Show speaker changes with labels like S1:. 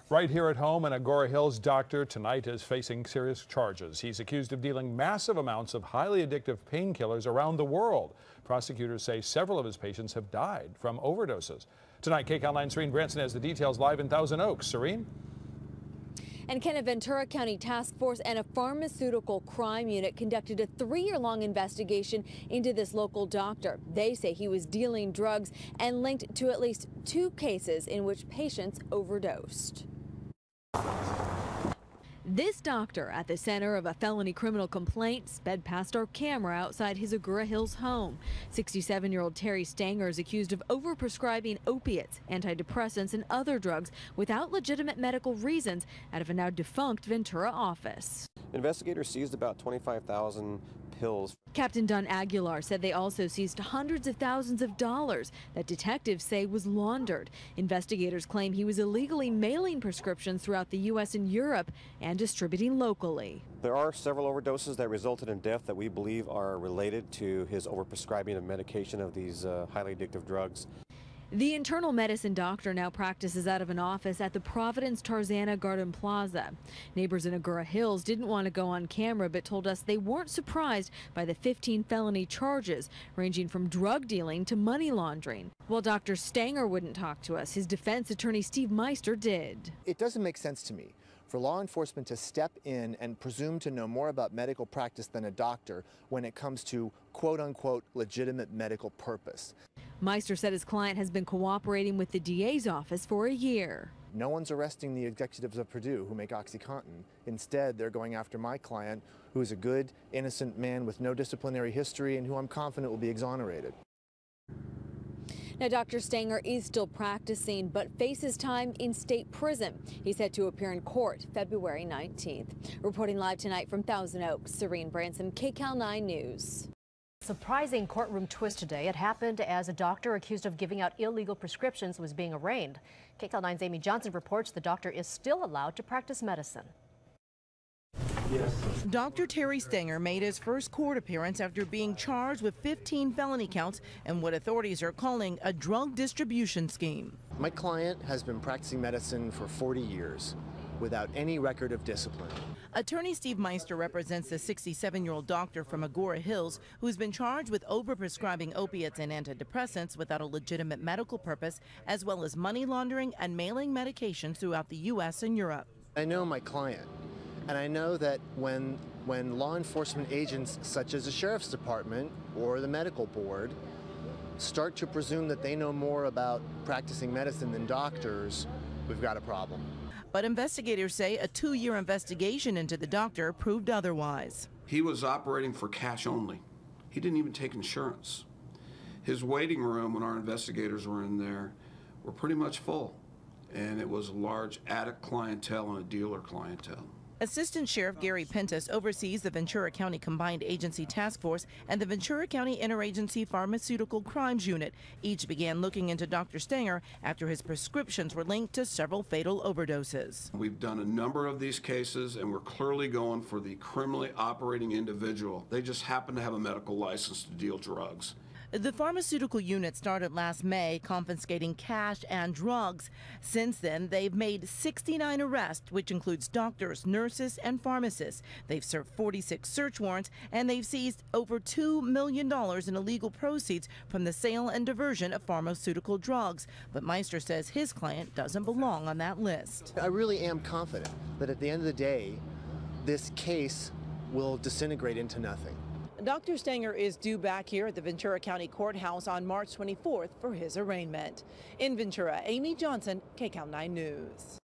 S1: Right here at home, an Agora Hills doctor tonight is facing serious charges. He's accused of dealing massive amounts of highly addictive painkillers around the world. Prosecutors say several of his patients have died from overdoses. Tonight, KCAL 9's Serene Branson has the details live in Thousand Oaks. Serene?
S2: And Ken, a Ventura County task force and a pharmaceutical crime unit conducted a 3-year-long investigation into this local doctor. They say he was dealing drugs and linked to at least 2 cases in which patients overdosed. This doctor, at the center of a felony criminal complaint, sped past our camera outside his Agora Hills home. 67-year-old Terry Stanger is accused of overprescribing opiates, antidepressants, and other drugs without legitimate medical reasons out of a now defunct Ventura office.
S3: Investigators seized about 25,000 pills.
S2: Captain Don Aguilar said they also seized hundreds of thousands of dollars that detectives say was laundered. Investigators claim he was illegally mailing prescriptions throughout the U.S. and Europe and distributing locally.
S3: There are several overdoses that resulted in death that we believe are related to his overprescribing of medication of these highly addictive drugs.
S2: The internal medicine doctor now practices out of an office at the Providence Tarzana Garden Plaza. Neighbors in Agora Hills didn't want to go on camera but told us they weren't surprised by the 15 felony charges, ranging from drug dealing to money laundering. While Dr. Stanger wouldn't talk to us, his defense attorney Steve Meister did.
S4: It doesn't make sense to me for law enforcement to step in and presume to know more about medical practice than a doctor when it comes to quote-unquote legitimate medical purpose.
S2: Meister said his client has been cooperating with the DA's office for a year.
S4: No one's arresting the executives of Purdue who make OxyContin. Instead, they're going after my client, who is a good, innocent man with no disciplinary history and who I'm confident will be exonerated.
S2: Now, Dr. Stanger is still practicing but faces time in state prison. He's set to appear in court February 19th. Reporting live tonight from Thousand Oaks, Serene Branson, KCAL 9 News.
S5: Surprising courtroom twist today. It happened as a doctor accused of giving out illegal prescriptions was being arraigned. KCAL 9's Amy Johnson reports the doctor is still allowed to practice medicine.
S6: Yes. Dr. Terry Stanger made his first court appearance after being charged with 15 felony counts and what authorities are calling a drug distribution scheme.
S4: My client has been practicing medicine for 40 years without any record of discipline.
S6: Attorney Steve Meister represents the 67-year-old doctor from Agora Hills who's been charged with overprescribing opiates and antidepressants without a legitimate medical purpose, as well as money laundering and mailing medications throughout the U.S. and Europe.
S4: I know my client, and I know that when law enforcement agents such as the Sheriff's Department or the medical board start to presume that they know more about practicing medicine than doctors, we've got a problem.
S6: But investigators say a 2-year investigation into the doctor proved otherwise.
S7: He was operating for cash only. He didn't even take insurance. His waiting room, when our investigators were in there, were pretty much full. And it was a large addict clientele and a dealer clientele.
S6: Assistant Sheriff Gary Pentis oversees the Ventura County Combined Agency Task Force and the Ventura County Interagency Pharmaceutical Crimes Unit. Each began looking into Dr. Stanger after his prescriptions were linked to several fatal overdoses.
S7: We've done a number of these cases, and we're clearly going for the criminally operating individual. They just happen to have a medical license to deal drugs.
S6: The pharmaceutical unit started last May confiscating cash and drugs. Since then, they've made 69 arrests, which includes doctors, nurses, and pharmacists. They've served 46 search warrants, and they've seized over $2 million in illegal proceeds from the sale and diversion of pharmaceutical drugs. But Meister says his client doesn't belong on that list.
S4: I really am confident that at the end of the day, this case will disintegrate into nothing.
S6: Dr. Stanger is due back here at the Ventura County Courthouse on March 24th for his arraignment. In Ventura, Amy Johnson, KCAL 9 News.